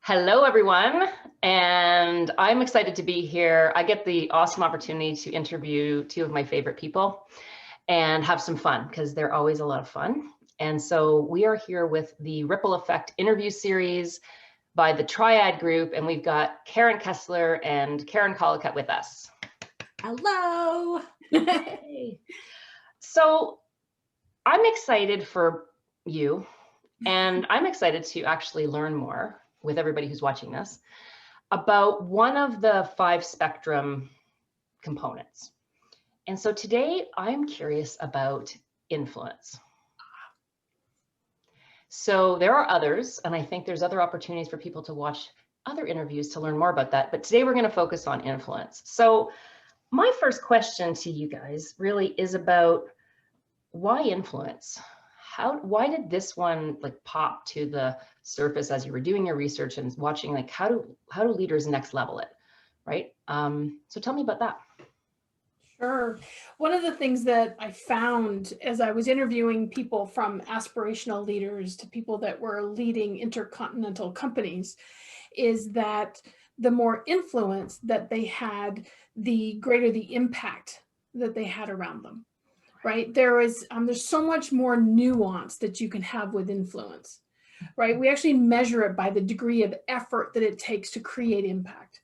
Hello, everyone, and I'm excited to be here. I get the awesome opportunity to interview two of my favorite people and have some fun because they're always a lot of fun. And so we are here with the Ripple Effect interview series by the TRIAD group, and we've got Karen Kessler and Karen Collicutt with us. Hello. Hey. So I'm excited for you, and I'm excited to actually learn more with everybody who's watching this about one of the 5 spectrum components. And so today I'm curious about influence. So there are others, and I think there's other opportunities for people to watch other interviews to learn more about that. But today we're going to focus on influence. So my first question to you guys really is about why influence? Why did this one pop to the surface as you were doing your research and watching how do leaders next level it, right? So tell me about that. Sure. One of the things that I found as I was interviewing people from aspirational leaders to people that were leading intercontinental companies is that the more influence that they had, the greater the impact that they had around them, right? There's so much more nuance that you can have with influence, right? We actually measure it by the degree of effort that it takes to create impact.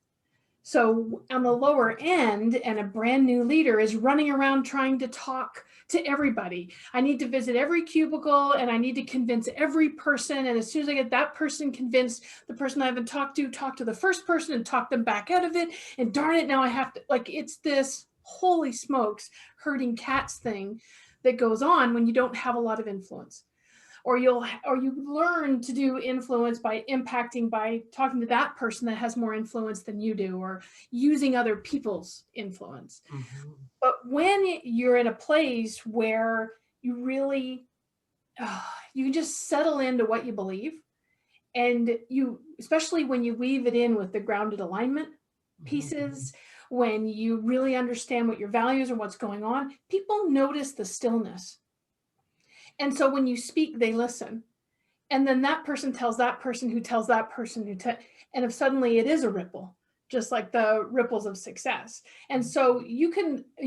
So on the lower end, and a brand new leader is running around trying to talk to everybody. I need to visit every cubicle and I need to convince every person. And as soon as I get that person convinced, the person I haven't talked to the first person and talk them back out of it. And darn it, now I have to, it's this holy smokes herding cats thing that goes on when you don't have a lot of influence. Or you learn to do influence by impacting, by talking to that person that has more influence than you do, or using other people's influence. Mm-hmm. But when you're in a place where you really, you can just settle into what you believe, and especially when you weave it in with the grounded alignment pieces, mm-hmm. when you really understand what your values and what's going on, people notice the stillness. And so when you speak, they listen. And then that person tells that person who tells that person and if suddenly it is a ripple, just like the ripples of success. And so you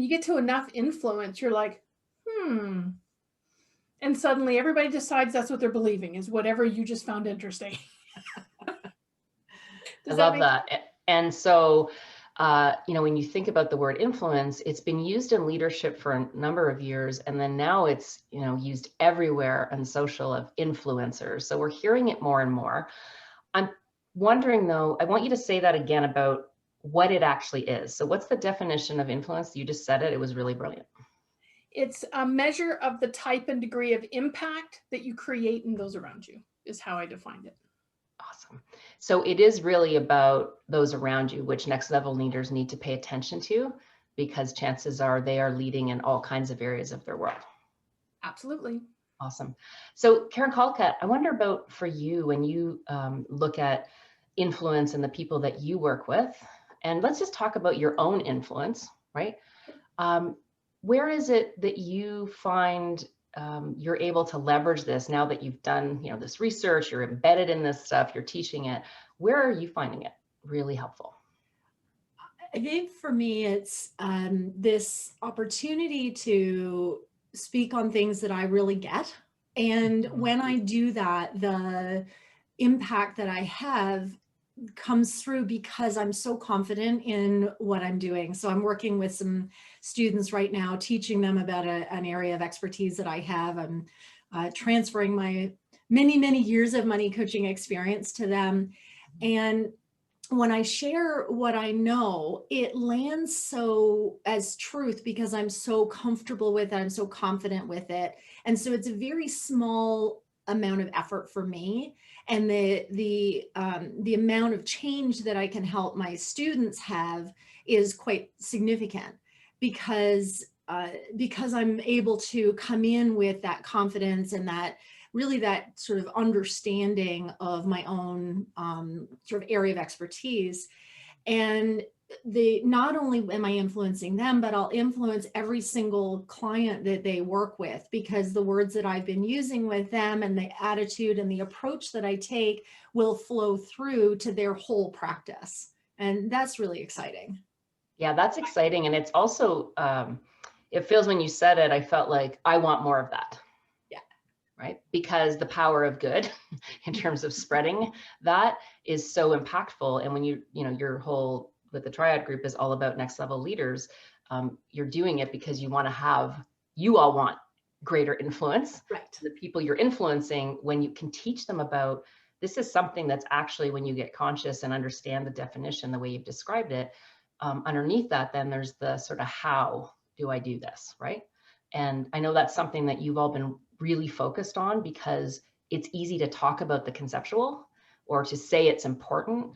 get to enough influence, you're like, and suddenly everybody decides that's what they're believing is whatever you just found interesting. I love that. And so when you think about the word influence, it's been used in leadership for a number of years, and then now it's used everywhere on social of influencers. So we're hearing it more and more. I'm wondering though, I want you to say that again about what it actually is. So what's the definition of influence? You just said it. It was really brilliant. It's a measure of the type and degree of impact that you create in those around you, is how I defined it. Awesome. So it is really about those around you, which next level leaders need to pay attention to, because chances are they are leading in all kinds of areas of their world. Absolutely. Awesome. So Karen Collicutt, I wonder about for you when you look at influence and the people that you work with, and let's just talk about your own influence, right? Where is it that you find you're able to leverage this now that you've done, this research, you're embedded in this stuff, you're teaching it? Where are you finding it really helpful? I think for me, it's this opportunity to speak on things that I really get. And when I do that, the impact that I have comes through because I'm so confident in what I'm doing. So I'm working with some students right now, teaching them about an area of expertise that I have. I'm transferring my many, many years of money coaching experience to them. And when I share what I know, it lands so as truth because I'm so comfortable with it. I'm so confident with it. And so it's a very small amount of effort for me. And the amount of change that I can help my students have is quite significant because I'm able to come in with that confidence and that really that sort of understanding of my own sort of area of expertise. And not only am I influencing them, but I'll influence every single client that they work with, because the words that I've been using with them and the attitude and the approach that I take will flow through to their whole practice. And that's really exciting. Yeah, that's exciting. And it's also, it feels, when you said it, I felt like I want more of that. Yeah. Right. Because the power of good in terms of spreading that is so impactful. And when your whole, with the TRIAD group, is all about next level leaders. You're doing it because you all want greater influence. Right. The people you're influencing, when you can teach them about, this is something that's actually, when you get conscious and understand the definition, the way you've described it, underneath that, then there's the sort of, how do I do this, right? And I know that's something that you've all been really focused on, because it's easy to talk about the conceptual or to say it's important,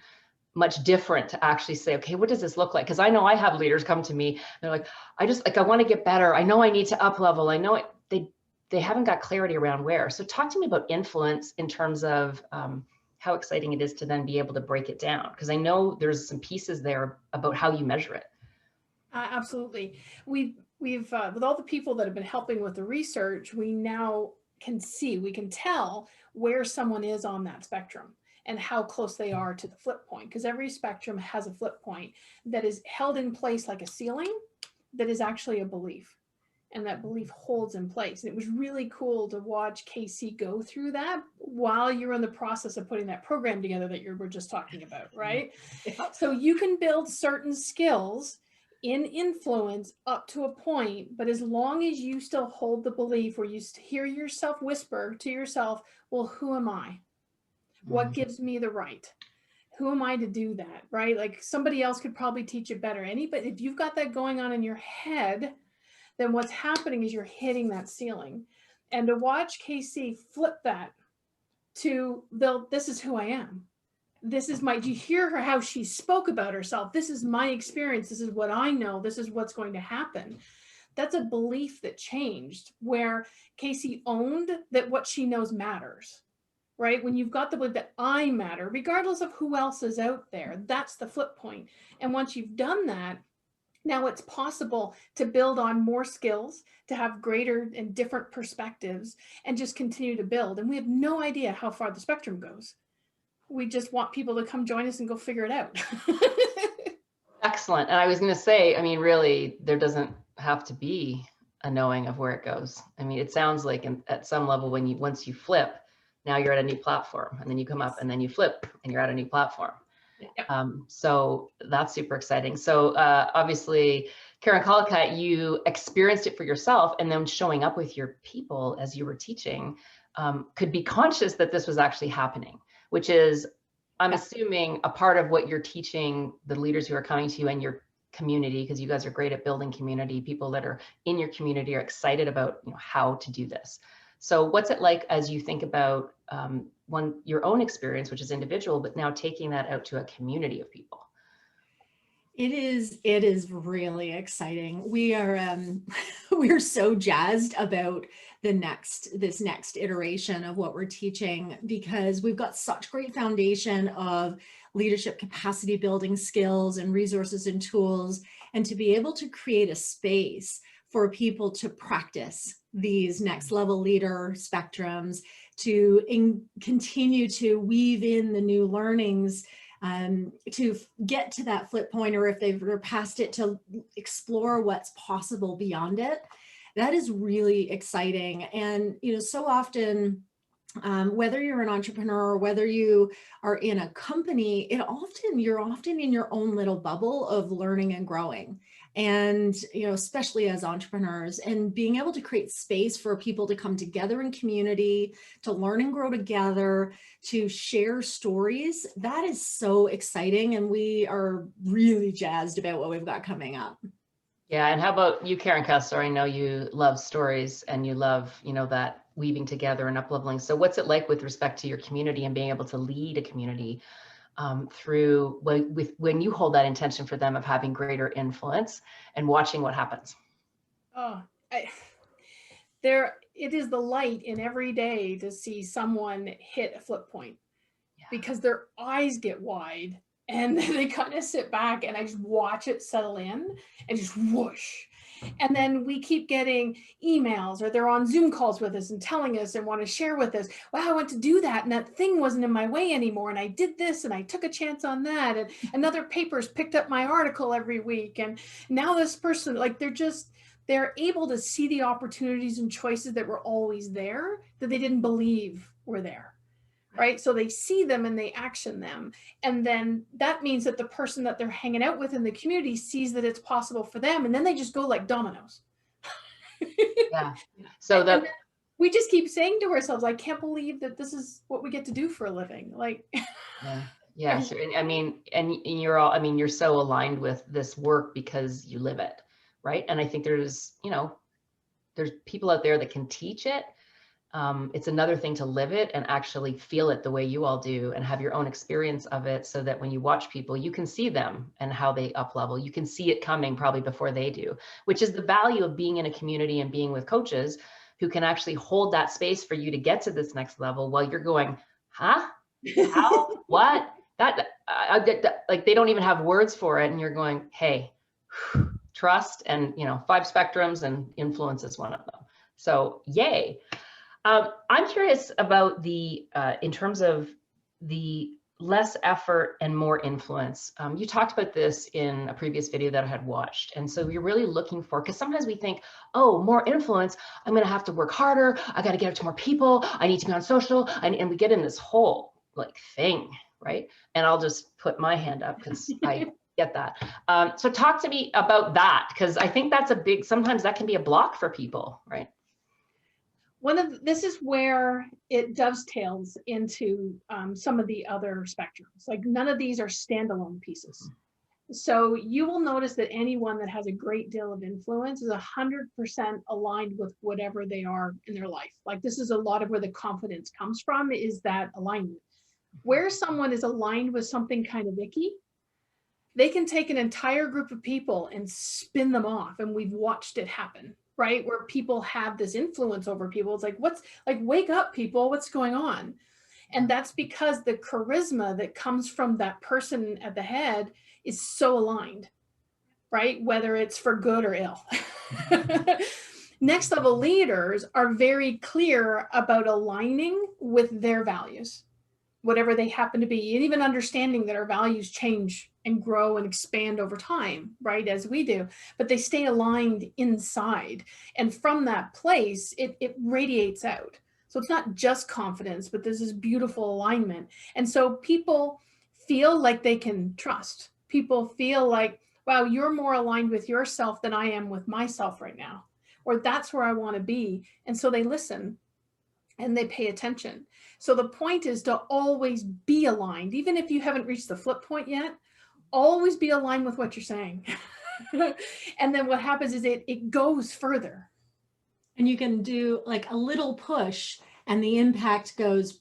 much different to actually say, okay, what does this look like? Because I know I have leaders come to me, they're like, I want to get better. I know I need to up level. I know they haven't got clarity around where. So talk to me about influence in terms of how exciting it is to then be able to break it down. Because I know there's some pieces there about how you measure it. Absolutely. We've with all the people that have been helping with the research, we now we can tell where someone is on that spectrum and how close they are to the flip point, because every spectrum has a flip point that is held in place like a ceiling that is actually a belief, and that belief holds in place. And it was really cool to watch Casey go through that while you're in the process of putting that program together that you were just talking about, right? Yeah. So you can build certain skills in influence up to a point, but as long as you still hold the belief, where you hear yourself whisper to yourself, well, who am I? What gives me the right? Who am I to do that, right? Like, somebody else could probably teach it better. But if you've got that going on in your head, then what's happening is you're hitting that ceiling. And to watch Casey flip that to, this is who I am. This is do you hear her, how she spoke about herself? This is my experience. This is what I know. This is what's going to happen. That's a belief that changed, where Casey owned that what she knows matters, right? When you've got the belief that I matter, regardless of who else is out there, that's the flip point. And once you've done that, now it's possible to build on more skills, to have greater and different perspectives, and just continue to build. And we have no idea how far the spectrum goes. We just want people to come join us and go figure it out. Excellent. And I was going to say, I mean, really, there doesn't have to be a knowing of where it goes. I mean, it sounds like at some level, once you flip, now you're at a new platform, and then you come up and then you flip and you're at a new platform. Yeah. So that's super exciting. So obviously, Karen Collicott, you experienced it for yourself, and then showing up with your people as you were teaching, could be conscious that this was actually happening, which is, I'm assuming, a part of what you're teaching the leaders who are coming to you and your community, because you guys are great at building community. People that are in your community are excited about how to do this. So what's it like as you think about your own experience, which is individual, but now taking that out to a community of people? It is really exciting. We are we're so jazzed about this next iteration of what we're teaching, because we've got such great foundation of leadership capacity building skills and resources and tools, and to be able to create a space for people to practice these next level leader spectrums, to continue to weave in the new learnings, to get to that flip point, or if they've passed it, to explore what's possible beyond it. That is really exciting. And so often, whether you're an entrepreneur or whether you are in a company, you're often in your own little bubble of learning and growing. And, especially as entrepreneurs, and being able to create space for people to come together in community, to learn and grow together, to share stories, that is so exciting. And we are really jazzed about what we've got coming up. Yeah. And how about you, Karen Kessler? I know you love stories and you love, that weaving together and up-leveling. So what's it like with respect to your community and being able to lead a community through when you hold that intention for them of having greater influence and watching what happens? It is the light in every day to see someone hit a flip point, because their eyes get wide And then they kind of sit back and I just watch it settle in and just whoosh. And then we keep getting emails, or they're on Zoom calls with us and telling us and want to share with us, wow, I went to do that and that thing wasn't in my way anymore. And I did this and I took a chance on that. And another paper's picked up my article every week. And now this person, like, they're able to see the opportunities and choices that were always there that they didn't believe were there. Right? So they see them and they action them. And then that means that the person that they're hanging out with in the community sees that it's possible for them. And then they just go like dominoes. Yeah. So and we just keep saying to ourselves, I can't believe that this is what we get to do for a living. Like, yeah. Yes. And I mean, and you're all, I mean, you're so aligned with this work because you live it. Right. And I think there's, you know, there's people out there that can teach it. It's another thing to live it and actually feel it the way you all do and have your own experience of it, so that when you watch people, you can see them and how they up level. You can see it coming probably before they do, which is the value of being in a community and being with coaches who can actually hold that space for you to get to this next level while you're going, huh? How? What? Like they don't even have words for it. And you're going, hey, trust, and, you know, 5 spectrums, and influence is one of them. So yay. I'm curious about the, in terms of the less effort and more influence. You talked about this in a previous video that I had watched. And so you're really looking for, because sometimes we think, oh, more influence, I'm going to have to work harder. I got to get up to more people. I need to be on social. And we get in this whole like thing, right? And I'll just put my hand up because I get that. So talk to me about that, because I think that's a big, sometimes that can be a block for people, right? This is where it dovetails into some of the other spectrums. Like, none of these are standalone pieces. So you will notice that anyone that has a great deal of influence is 100% aligned with whatever they are in their life. Like, this is a lot of where the confidence comes from, is that alignment. Where someone is aligned with something kind of icky, they can take an entire group of people and spin them off. And we've watched it happen. Right? Where people have this influence over people. It's like, wake up, people, what's going on? And that's because the charisma that comes from that person at the head is so aligned, right? Whether it's for good or ill. Next level leaders are very clear about aligning with their values, whatever they happen to be, and even understanding that our values change and grow and expand over time, right, as we do, but they stay aligned inside. And from that place, it radiates out. So it's not just confidence, but there's this beautiful alignment. And so people feel like they can trust. People feel like, wow, you're more aligned with yourself than I am with myself right now, or that's where I want to be. And so they listen and they pay attention. So the point is to always be aligned, even if you haven't reached the flip point yet. Always be aligned with what you're saying. And then what happens is it goes further. And you can do like a little push and the impact goes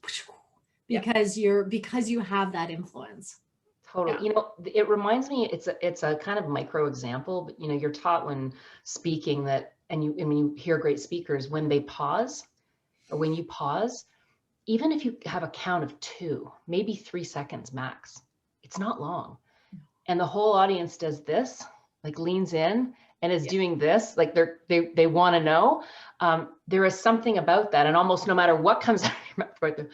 because you have that influence. Totally. Yeah. You know, it reminds me, it's a kind of micro example, but you know, you're taught when speaking that, and you hear great speakers, when they pause, or when you pause, even if you have a count of 2, maybe 3 seconds max, it's not long. And the whole audience does this, like leans in and is doing this, like they want to know. There is something about that. And almost no matter what comes out of your mouth, right there,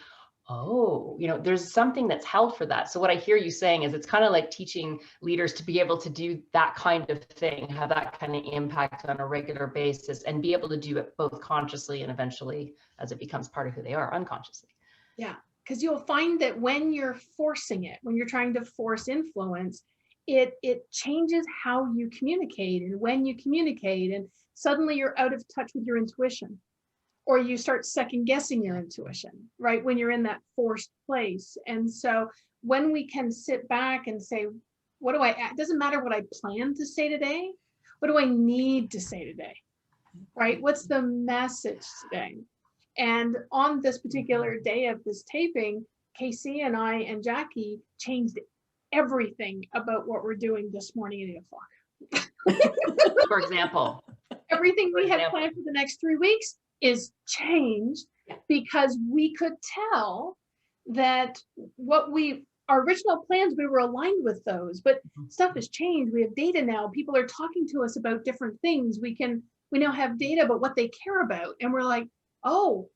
oh, you know, there's something that's held for that. So what I hear you saying is it's kind of like teaching leaders to be able to do that kind of thing, have that kind of impact on a regular basis, and be able to do it both consciously and eventually as it becomes part of who they are unconsciously. Yeah, because you'll find that when you're forcing it, when you're trying to force influence, it changes how you communicate and when you communicate, and suddenly you're out of touch with your intuition, or you start second guessing your intuition, right? When you're in that forced place. And so when we can sit back and say, it doesn't matter what I plan to say today, what do I need to say today, right? What's the message today? And on this particular day of this taping, Casey and I and Jackie changed everything about what we're doing this morning at 8 o'clock. For example. Everything we had planned for the next 3 weeks is changed because we could tell that what we our original plans, we were aligned with those, but stuff has changed. We have data now. People are talking to us about different things. We now have data about what they care about. And we're like, oh,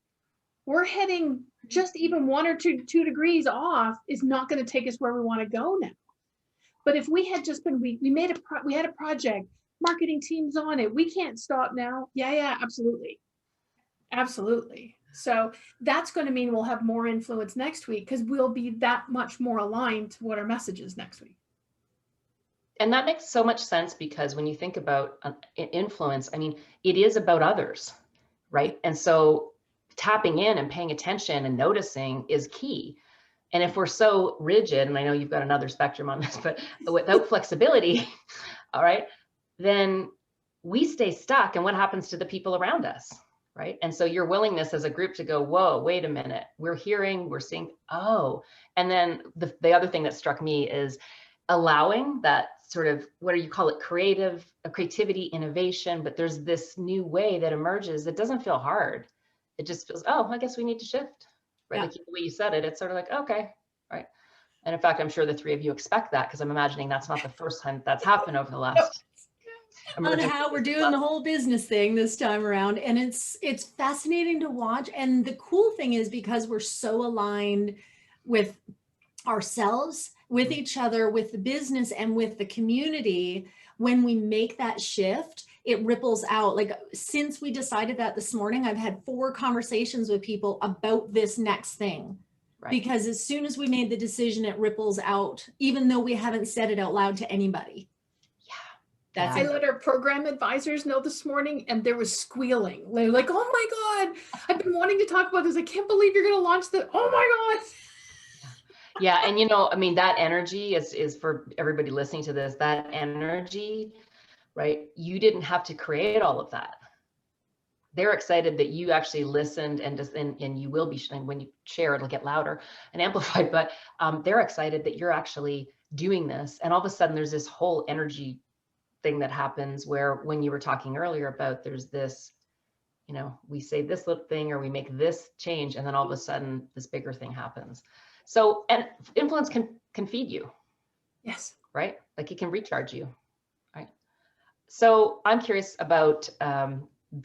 we're heading just even 1 or 2 degrees off is not going to take us where we want to go now. But if we had just been, we had a project, marketing teams on it. We can't stop now. Yeah, absolutely. Absolutely. So that's going to mean we'll have more influence next week because we'll be that much more aligned to what our message is next week. And that makes so much sense because when you think about influence, I mean, it is about others, right? And so tapping in and paying attention and noticing is key. And if we're so rigid, and I know you've got another spectrum on this, but without flexibility, all right, then we stay stuck. And what happens to the people around us, right? And so your willingness as a group to go, whoa, wait a minute, we're hearing, we're seeing, oh. And then the other thing that struck me is allowing that sort of, what do you call it, creativity, innovation, but there's this new way that emerges that doesn't feel hard. It just feels, oh, I guess we need to shift, right? Yeah. Like the way you said it, it's sort of like, okay, right. And in fact, I'm sure the three of you expect that because I'm imagining that's not the first time that's happened over the last on how we're doing the whole business thing this time around. And it's fascinating to watch. And the cool thing is because we're so aligned with ourselves, with each other, with the business and with the community, when we make that shift, it ripples out. Like since we decided that this morning, I've had 4 conversations with people about this next thing. Right. Because as soon as we made the decision, it ripples out, even though we haven't said it out loud to anybody. I let our program advisors know this morning and there was squealing. They're like, oh my God, I've been wanting to talk about this. I can't believe you're going to launch that. Oh my God. Yeah. And you know, I mean, that energy is for everybody listening to this, that energy, right? You didn't have to create all of that. They're excited that you actually listened and you will be, and when you share, it'll get louder and amplified, but they're excited that you're actually doing this. And all of a sudden there's this whole energy thing that happens where when you were talking earlier about there's this, you know, we say this little thing or we make this change and then all of a sudden this bigger thing happens. So, and influence can feed you. Yes. Right? Like it can recharge you. Right? So I'm curious about,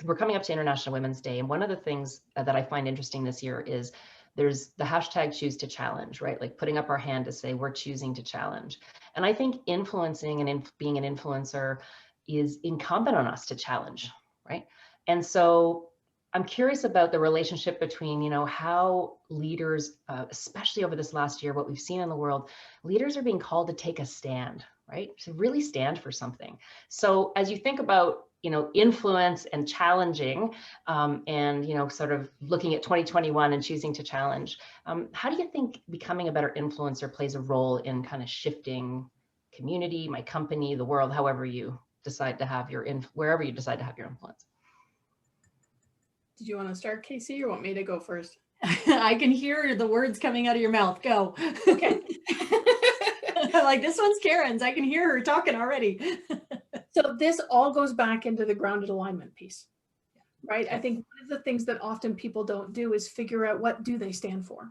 we're coming up to International Women's Day. And one of the things that I find interesting this year is there's the hashtag choose to challenge, right? Like putting up our hand to say we're choosing to challenge. And I think influencing and being an influencer is incumbent on us to challenge, right? And so I'm curious about the relationship between, you know, how leaders, especially over this last year, what we've seen in the world, leaders are being called to take a stand, right? To really stand for something. So as you think about, you know, influence and challenging, and, you know, sort of looking at 2021 and choosing to challenge, how do you think becoming a better influencer plays a role in kind of shifting community, my company, the world, however you decide to have your, wherever you decide to have your influence? Did you want to start, Casey, or want me to go first? I can hear the words coming out of your mouth. Go. Okay. Like this one's Karen's. I can hear her talking already. So this all goes back into the grounded alignment piece, right? I think one of the things that often people don't do is figure out what do they stand for.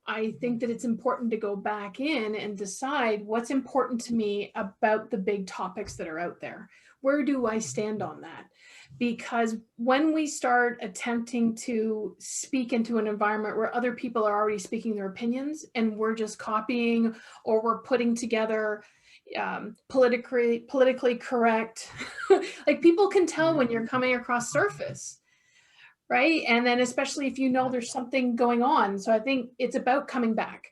I think that it's important to go back in and decide what's important to me about the big topics that are out there. Where do I stand on that? Because when we start attempting to speak into an environment where other people are already speaking their opinions and we're just copying or we're putting together politically correct, like people can tell when you're coming across surface, right? And then especially if you know there's something going on. So I think it's about coming back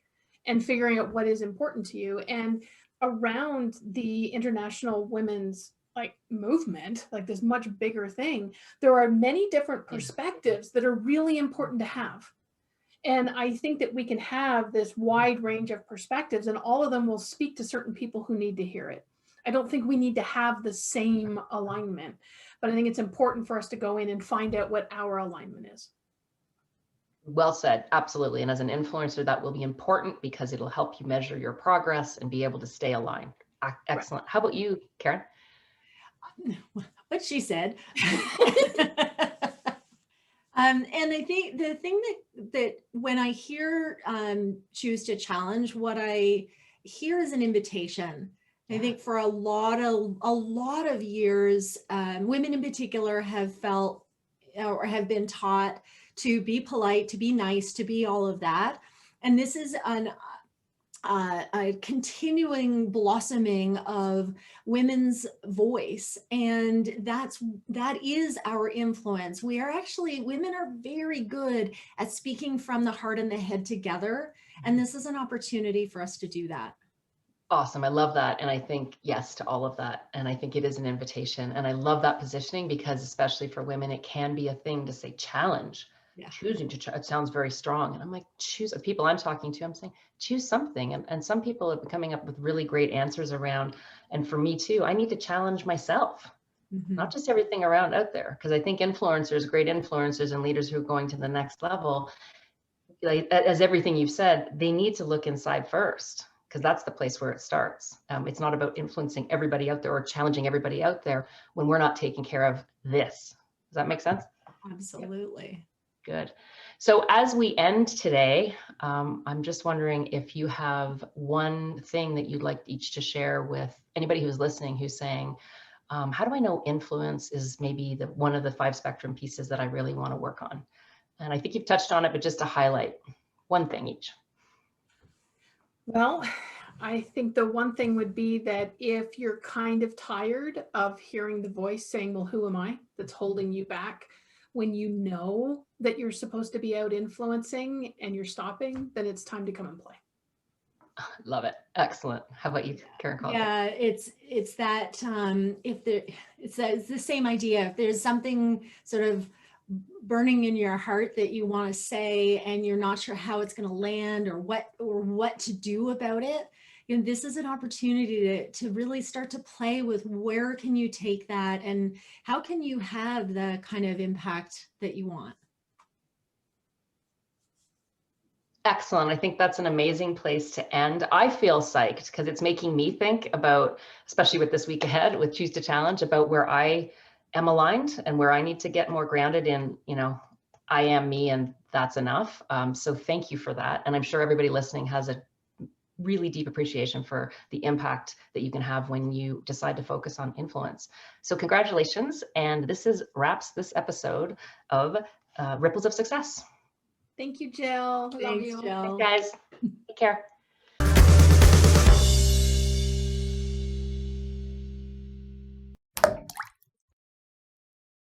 and figuring out what is important to you. And around the International Women's like movement, like this much bigger thing, there are many different perspectives that are really important to have. And I think that we can have this wide range of perspectives and all of them will speak to certain people who need to hear it. I don't think we need to have the same alignment, but I think it's important for us to go in and find out what our alignment is. Well said. Absolutely. And as an influencer, that will be important because it'll help you measure your progress and be able to stay aligned. Excellent. Right. How about you, Karen? What she said. And I think the thing that when I hear choose to challenge, what I hear is an invitation. I think for a lot of years, women in particular have felt or have been taught to be polite, to be nice, to be all of that. And this is a continuing blossoming of women's voice, and that is our influence. We are actually, women are very good at speaking from the heart and the head together, and this is an opportunity for us to do that. Awesome. I love that. And I think yes to all of that. And I think it is an invitation. And I love that positioning because especially for women, it can be a thing to say challenge. Yeah. Choosing to, it sounds very strong. And I'm like, choose, people I'm talking to, I'm saying, choose something. And some people have been coming up with really great answers around. And for me too, I need to challenge myself, not just everything around out there. Because I think influencers, great influencers and leaders who are going to the next level, like, as everything you've said, they need to look inside first, because that's the place where it starts. It's not about influencing everybody out there or challenging everybody out there when we're not taking care of this. Does that make sense? Absolutely. Good. So as we end today, I'm just wondering if you have one thing that you'd like each to share with anybody who's listening, who's saying, how do I know influence is maybe one of the 5 spectrum pieces that I really want to work on? And I think you've touched on it, but just to highlight one thing each. Well, I think the one thing would be that if you're kind of tired of hearing the voice saying, well, who am I, that's holding you back, when you know that you're supposed to be out influencing and you're stopping, then it's time to come and play. Love it. Excellent. How about you, Karen? Yeah, it's that it's the same idea. If there's something sort of burning in your heart that you want to say and you're not sure how it's going to land or what to do about it, you know, this is an opportunity to really start to play with where can you take that and how can you have the kind of impact that you want. Excellent. I think that's an amazing place to end. I feel psyched because it's making me think about, especially with this week ahead with Choose to Challenge, about where I am aligned and where I need to get more grounded in, you know, I am me and that's enough. So thank you for that. And I'm sure everybody listening has a really deep appreciation for the impact that you can have when you decide to focus on influence. So congratulations. And this wraps this episode of Ripples of Success. Thank you, Jill. Thanks, Jill. Thanks, guys. Take care.